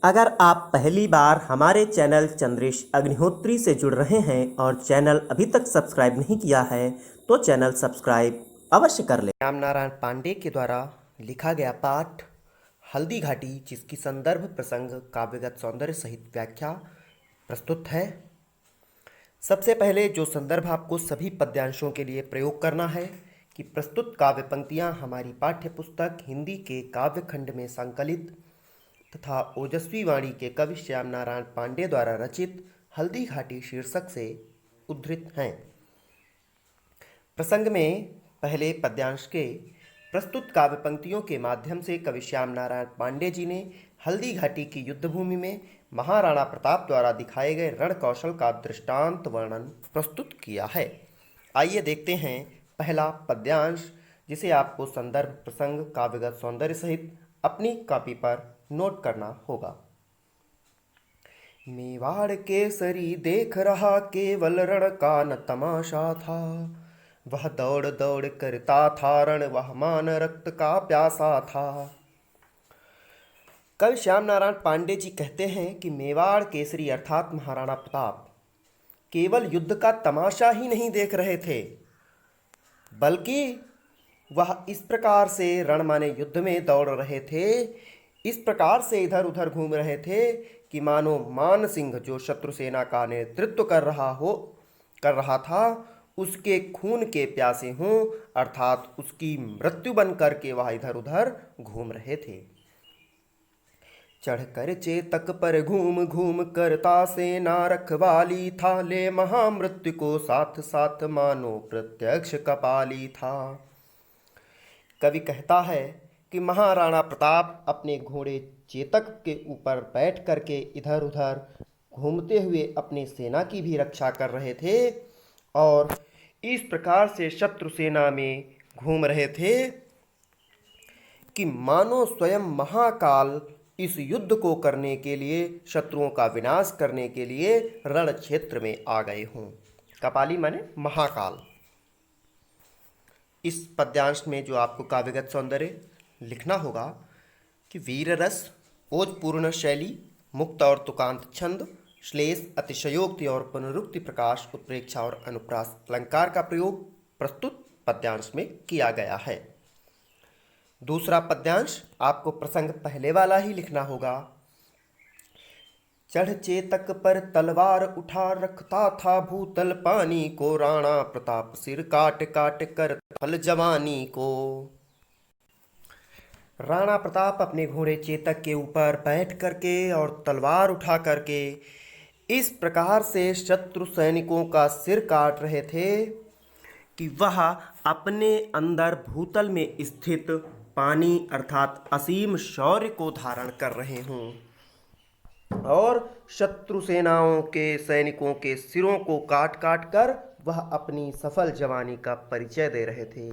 अगर आप पहली बार हमारे चैनल चंद्रेश अग्निहोत्री से जुड़ रहे हैं और चैनल अभी तक सब्सक्राइब नहीं किया है तो चैनल सब्सक्राइब अवश्य कर लें। रामनारायण पांडे के द्वारा लिखा गया पाठ हल्दी घाटी, जिसकी संदर्भ प्रसंग काव्यगत सौंदर्य सहित व्याख्या प्रस्तुत है। सबसे पहले जो संदर्भ आपको सभी पद्यांशों के लिए प्रयोग करना है कि प्रस्तुत काव्य पंक्तियां हमारी पाठ्य पुस्तक हिंदी के काव्य खंड में संकलित तथा ओजस्वी वाणी के कवि श्याम नारायण पांडे द्वारा रचित हल्दी घाटी शीर्षक से उद्धृत हैं। प्रसंग में पहले पद्यांश के प्रस्तुत काव्य पंक्तियों के माध्यम से कवि श्याम नारायण पांडे जी ने हल्दी घाटी की युद्धभूमि में महाराणा प्रताप द्वारा दिखाए गए रण कौशल का दृष्टांत वर्णन प्रस्तुत किया है। आइए देखते हैं पहला पद्यांश, जिसे आपको संदर्भ प्रसंग काव्यगत सौंदर्य सहित अपनी कॉपी पर नोट करना होगा। मेवाड़ केसरी देख रहा केवल रण का न तमाशा था, वह दौड़ दौड़ करता था रण, वह मान रक्त का प्यासा था। कवि श्याम नारायण पांडे जी कहते हैं कि मेवाड़ केसरी अर्थात महाराणा प्रताप केवल युद्ध का तमाशा ही नहीं देख रहे थे, बल्कि वह इस प्रकार से रण माने युद्ध में दौड़ रहे थे, इस प्रकार से इधर उधर घूम रहे थे कि मानो मान सिंह जो शत्रु सेना का नेतृत्व कर रहा था उसके खून के प्यासे हों, अर्थात उसकी मृत्यु बन करके वह इधर उधर घूम रहे थे। चढ़कर चेतक पर घूम घूम करता सेना रखवाली था, ले महामृत्यु को साथ साथ मानो प्रत्यक्ष कपाली था। कवि कहता है कि महाराणा प्रताप अपने घोड़े चेतक के ऊपर बैठ करके इधर उधर घूमते हुए अपनी सेना की भी रक्षा कर रहे थे और इस प्रकार से शत्रु सेना में घूम रहे थे कि मानो स्वयं महाकाल इस युद्ध को करने के लिए, शत्रुओं का विनाश करने के लिए रण क्षेत्र में आ गए हों। कपाली माने महाकाल। इस पद्यांश में जो आपको काव्यगत सौंदर्य लिखना होगा कि वीर रस, ओजपूर्ण शैली, मुक्त और तुकांत छंद, श्लेष, अतिशयोक्ति और पुनरुक्ति, प्रकाश, उत्प्रेक्षा और अनुप्रास अलंकार का प्रयोग प्रस्तुत पद्यांश में किया गया है। दूसरा पद्यांश आपको प्रसंग पहले वाला ही लिखना होगा। चढ़ चेतक पर तलवार उठा रखता था भूतल पानी को, राणा प्रताप सिर काट काट कर फल जवानी को। राणा प्रताप अपने घोड़े चेतक के ऊपर बैठ करके और तलवार उठा करके इस प्रकार से शत्रु सैनिकों का सिर काट रहे थे कि वह अपने अंदर भूतल में स्थित पानी अर्थात असीम शौर्य को धारण कर रहे हों और शत्रु सेनाओं के सैनिकों के सिरों को काट काट कर वह अपनी सफल जवानी का परिचय दे रहे थे।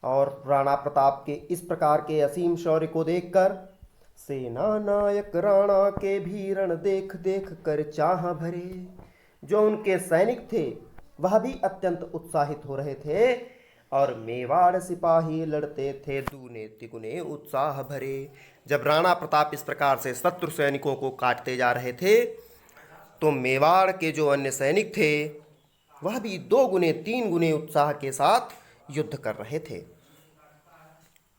और राणा प्रताप के इस प्रकार के असीम शौर्य को देखकर सेना नायक राणा के भी रण देख देख कर चाह भरे, जो उनके सैनिक थे वह भी अत्यंत उत्साहित हो रहे थे और मेवाड़ सिपाही लड़ते थे दूने तिगुने उत्साह भरे। जब राणा प्रताप इस प्रकार से शत्रु सैनिकों को काटते जा रहे थे तो मेवाड़ के जो अन्य सैनिक थे वह भी 2 गुने 3 गुने उत्साह के साथ युद्ध कर रहे थे।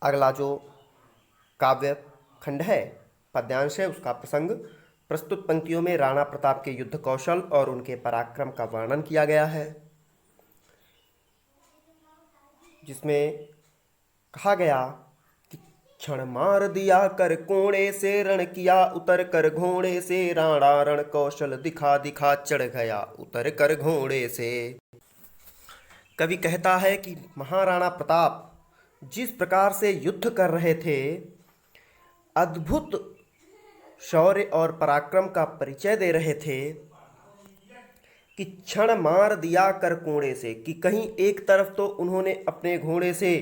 अगला जो काव्य खंड है, पद्यांश है, उसका प्रसंग प्रस्तुत पंक्तियों में राणा प्रताप के युद्ध कौशल और उनके पराक्रम का वर्णन किया गया है, जिसमें कहा गया कि क्षण मार दिया कर कोड़े से, रण किया उतर कर घोड़े से, राणा रण कौशल दिखा दिखा चढ़ गया उतर कर घोड़े से। कवि कहता है कि महाराणा प्रताप जिस प्रकार से युद्ध कर रहे थे, अद्भुत शौर्य और पराक्रम का परिचय दे रहे थे कि क्षण मार दिया कर कोड़े से, कि कहीं एक तरफ तो उन्होंने अपने घोड़े से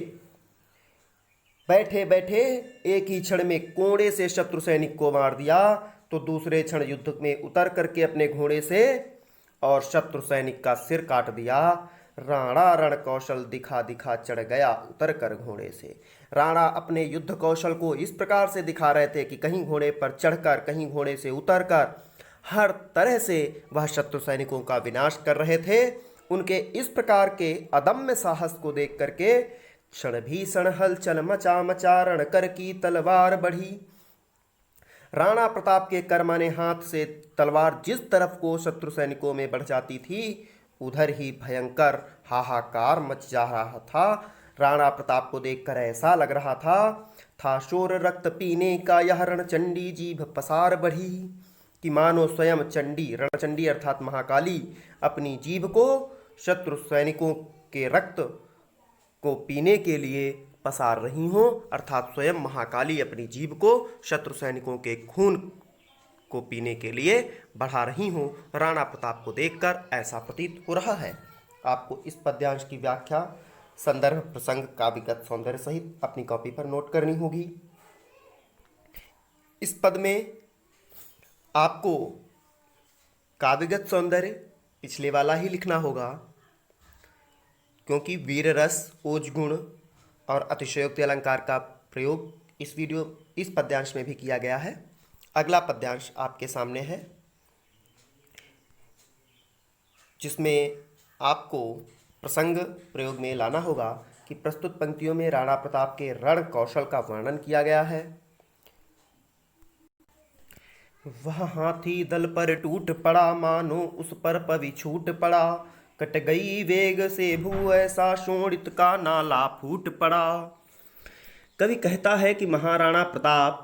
बैठे बैठे एक ही क्षण में कोड़े से शत्रु सैनिक को मार दिया, तो दूसरे क्षण युद्ध में उतर करके अपने घोड़े से और शत्रु सैनिक का सिर काट दिया। राणा रण कौशल दिखा दिखा चढ़ गया उतर कर घोड़े से। राणा अपने युद्ध कौशल को इस प्रकार से दिखा रहे थे कि कहीं घोड़े पर चढ़कर, कहीं घोड़े से उतरकर, हर तरह से वह शत्रु सैनिकों का विनाश कर रहे थे। उनके इस प्रकार के अदम्य साहस को देख करके क्षण भीषण हलचल मचा मचा रण कर की तलवार बढ़ी। राणा प्रताप के कर्मने हाथ से तलवार जिस तरफ को शत्रु सैनिकों में बढ़ जाती थी, उधर ही भयंकर हाहाकार मच जा रहा था। राणा प्रताप को देखकर ऐसा लग रहा था शोर रक्त पीने का यह रणचंडी जीभ पसार बढ़ी, कि मानो स्वयं चंडी, रणचंडी अर्थात महाकाली, अपनी जीभ को शत्रु सैनिकों के रक्त को पीने के लिए पसार रही हो, अर्थात स्वयं महाकाली अपनी जीभ को शत्रु सैनिकों के खून को पीने के लिए बढ़ा रही हो। राणा प्रताप को देखकर ऐसा प्रतीत हो रहा है। आपको इस पद्यांश की व्याख्या संदर्भ प्रसंग काव्यगत सौंदर्य सहित अपनी कॉपी पर नोट करनी होगी। इस पद में आपको काव्यगत सौंदर्य पिछले वाला ही लिखना होगा, क्योंकि वीर रस, ओज गुण और अतिशयोक्ति अलंकार का प्रयोग इस पद्यांश में भी किया गया है। अगला पद्यांश आपके सामने है, जिसमें आपको प्रसंग प्रयोग में लाना होगा कि प्रस्तुत पंक्तियों में राणा प्रताप के रण कौशल का वर्णन किया गया है। वह हाथी दल पर टूट पड़ा, मानो उस पर पवि छूट पड़ा, कट गई वेग से भू ऐसा शोणित का नाला फूट पड़ा। कवि कहता है कि महाराणा प्रताप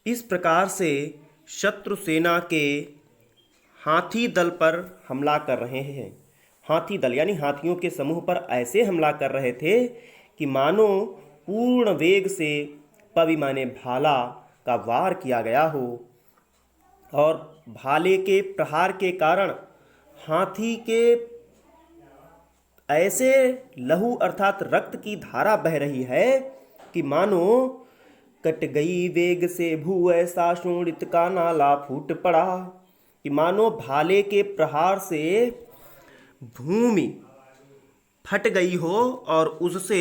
इस प्रकार से शत्रु सेना के हाथी दल पर हमला कर रहे हैं। हाथी दल यानी हाथियों के समूह पर ऐसे हमला कर रहे थे कि मानो पूर्ण वेग से पवि माने भाला का वार किया गया हो, और भाले के प्रहार के कारण हाथी के ऐसे लहू अर्थात रक्त की धारा बह रही है कि मानो कट गई वेग से भू ऐसा शोणित का नाला फूट पड़ा, कि मानो भाले के प्रहार से भूमि फट गई हो और उससे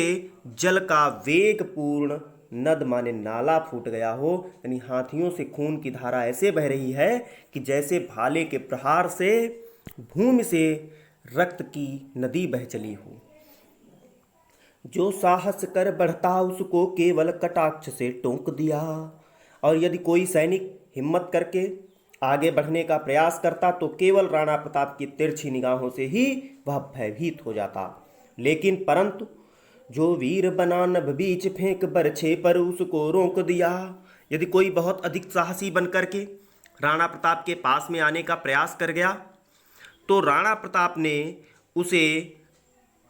जल का वेग पूर्ण नद माने नाला फूट गया हो। यानी हाथियों से खून की धारा ऐसे बह रही है कि जैसे भाले के प्रहार से भूमि से रक्त की नदी बह चली हो। जो साहस कर बढ़ता उसको केवल कटाक्ष से टोंक दिया, और यदि कोई सैनिक हिम्मत करके आगे बढ़ने का प्रयास करता तो केवल राणा प्रताप की तिरछी निगाहों से ही वह भयभीत हो जाता। लेकिन परंतु जो वीर बना नभ बीच फेंक बरछे पर उसको रोक दिया। यदि कोई बहुत अधिक साहसी बन करके राणा प्रताप के पास में आने का प्रयास कर गया तो राणा प्रताप ने उसे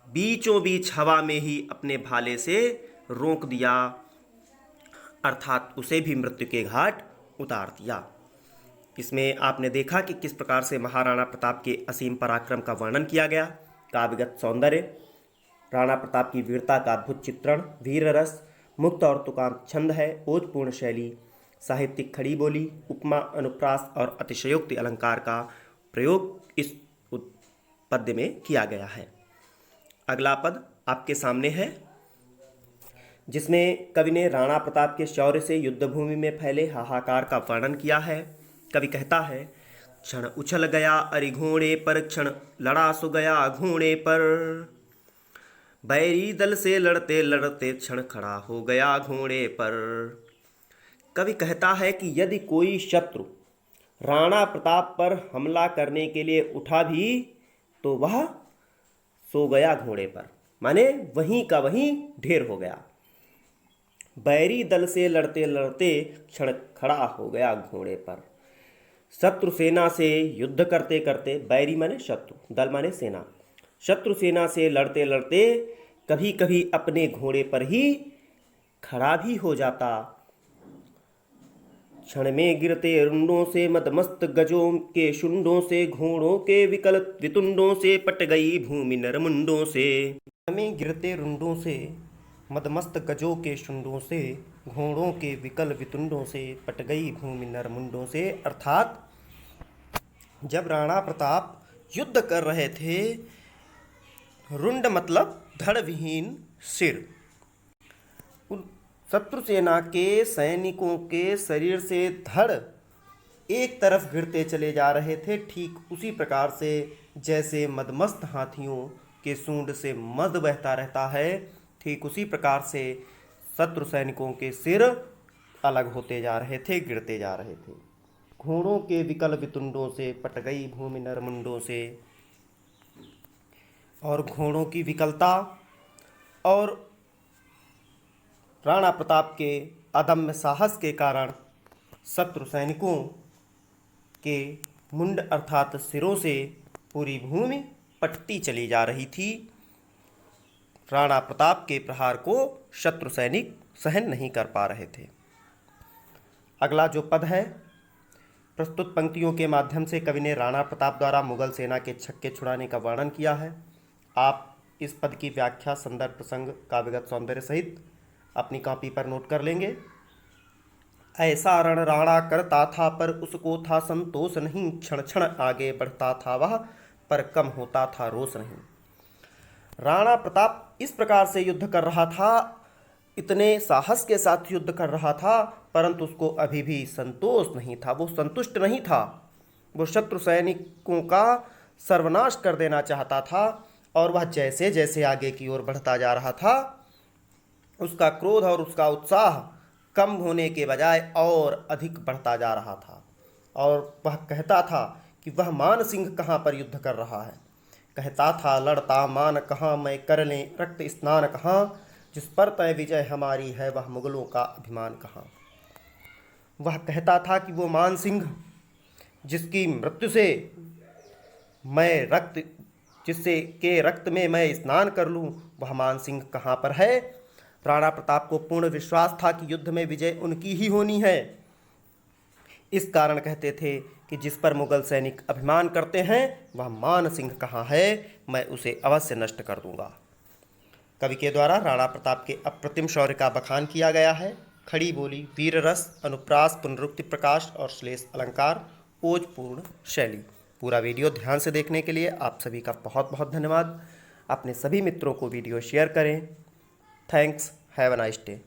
बीचों बीच हवा में ही अपने भाले से रोक दिया, अर्थात उसे भी मृत्यु के घाट उतार दिया। इसमें आपने देखा कि किस प्रकार से महाराणा प्रताप के असीम पराक्रम का वर्णन किया गया। काव्यगत सौंदर्य, राणा प्रताप की वीरता का अद्भुत चित्रण, वीर रस, मुक्त और तुकांत छंद है, ओजपूर्ण शैली, साहित्यिक खड़ी बोली, उपमा, अनुप्रास और अतिशयोक्ति अलंकार का प्रयोग इस पद्य में किया गया है। अगला पद आपके सामने है, जिसमें कवि ने राणा प्रताप के शौर्य से युद्धभूमि में फैले हाहाकार का वर्णन किया है। कवि कहता है, क्षण उछल गया अरि घोड़े पर, क्षण लड़ा सो गया घोड़े पर, बैरी दल से लड़ते लड़ते क्षण खड़ा हो गया घोड़े पर। कवि कहता है कि यदि कोई शत्रु राणा प्रताप पर हमला करने के लिए उठा भी तो वह सो गया घोड़े पर, माने वहीं का वहीं ढेर हो गया। बैरी दल से लड़ते लड़ते क्षण खड़ा हो गया घोड़े पर। शत्रु सेना से युद्ध करते करते, बैरी माने शत्रु, दल माने सेना, शत्रु सेना से लड़ते लड़ते कभी कभी अपने घोड़े पर ही खड़ा भी हो जाता। क्षण में गिरते रुंडों से मदमस्त गजों के शुंडों से, घोड़ों के विकल वितुंडों से पट गई भूमि नरमुंडों से। क्षण में गिरते रुंडों से मदमस्त गजों के शुंडों से, घोड़ों के विकल वितुंडों से पट गई भूमि नरमुंडों से। अर्थात जब राणा प्रताप युद्ध कर रहे थे, रुंड मतलब धड़ विहीन सिर, शत्रु सेना के सैनिकों के शरीर से धड़ एक तरफ गिरते चले जा रहे थे। ठीक उसी प्रकार से जैसे मदमस्त हाथियों के सूंड से मद बहता रहता है, ठीक उसी प्रकार से शत्रु सैनिकों के सिर अलग होते जा रहे थे, गिरते जा रहे थे। घोड़ों के विकल वितुंडों से पट गई भूमि नरमुंडों से। और घोड़ों की विकलता और राणा प्रताप के अदम्य साहस के कारण शत्रु सैनिकों के मुंड अर्थात सिरों से पूरी भूमि पटती चली जा रही थी। राणा प्रताप के प्रहार को शत्रु सैनिक सहन नहीं कर पा रहे थे। अगला जो पद है, प्रस्तुत पंक्तियों के माध्यम से कवि ने राणा प्रताप द्वारा मुगल सेना के छक्के छुड़ाने का वर्णन किया है। आप इस पद की व्याख्या संदर्भ प्रसंग काव्यगत सौंदर्य सहित अपनी कॉपी पर नोट कर लेंगे। ऐसा रण राणा करता था पर उसको था संतोष नहीं, क्षण क्षण आगे बढ़ता था वह पर कम होता था रोष नहीं। राणा प्रताप इस प्रकार से युद्ध कर रहा था, इतने साहस के साथ युद्ध कर रहा था, परंतु उसको अभी भी संतोष नहीं था, वो संतुष्ट नहीं था। वो शत्रु सैनिकों का सर्वनाश कर देना चाहता था और वह जैसे जैसे आगे की ओर बढ़ता जा रहा था, उसका क्रोध और उसका उत्साह कम होने के बजाय और अधिक बढ़ता जा रहा था। और वह कहता था कि वह मान सिंह कहाँ पर युद्ध कर रहा है। कहता था लड़ता मान कहाँ, मैं कर लें रक्त स्नान कहाँ, जिस पर तय विजय हमारी है वह मुगलों का अभिमान कहाँ। वह कहता था कि वो मान सिंह जिसकी मृत्यु से मैं रक्त जिससे के रक्त में मैं स्नान कर लूँ, वह मान सिंह कहाँ पर है। राणा प्रताप को पूर्ण विश्वास था कि युद्ध में विजय उनकी ही होनी है। इस कारण कहते थे कि जिस पर मुगल सैनिक अभिमान करते हैं वह मान सिंह कहाँ है, मैं उसे अवश्य नष्ट कर दूंगा। कवि के द्वारा राणा प्रताप के अप्रतिम शौर्य का बखान किया गया है। खड़ी बोली, वीर रस, अनुप्रास, पुनरुक्ति प्रकाश और श्लेष अलंकार, ओजपूर्ण शैली। पूरा वीडियो ध्यान से देखने के लिए आप सभी का बहुत बहुत धन्यवाद। अपने सभी मित्रों को वीडियो शेयर करें। Thanks, have a nice day.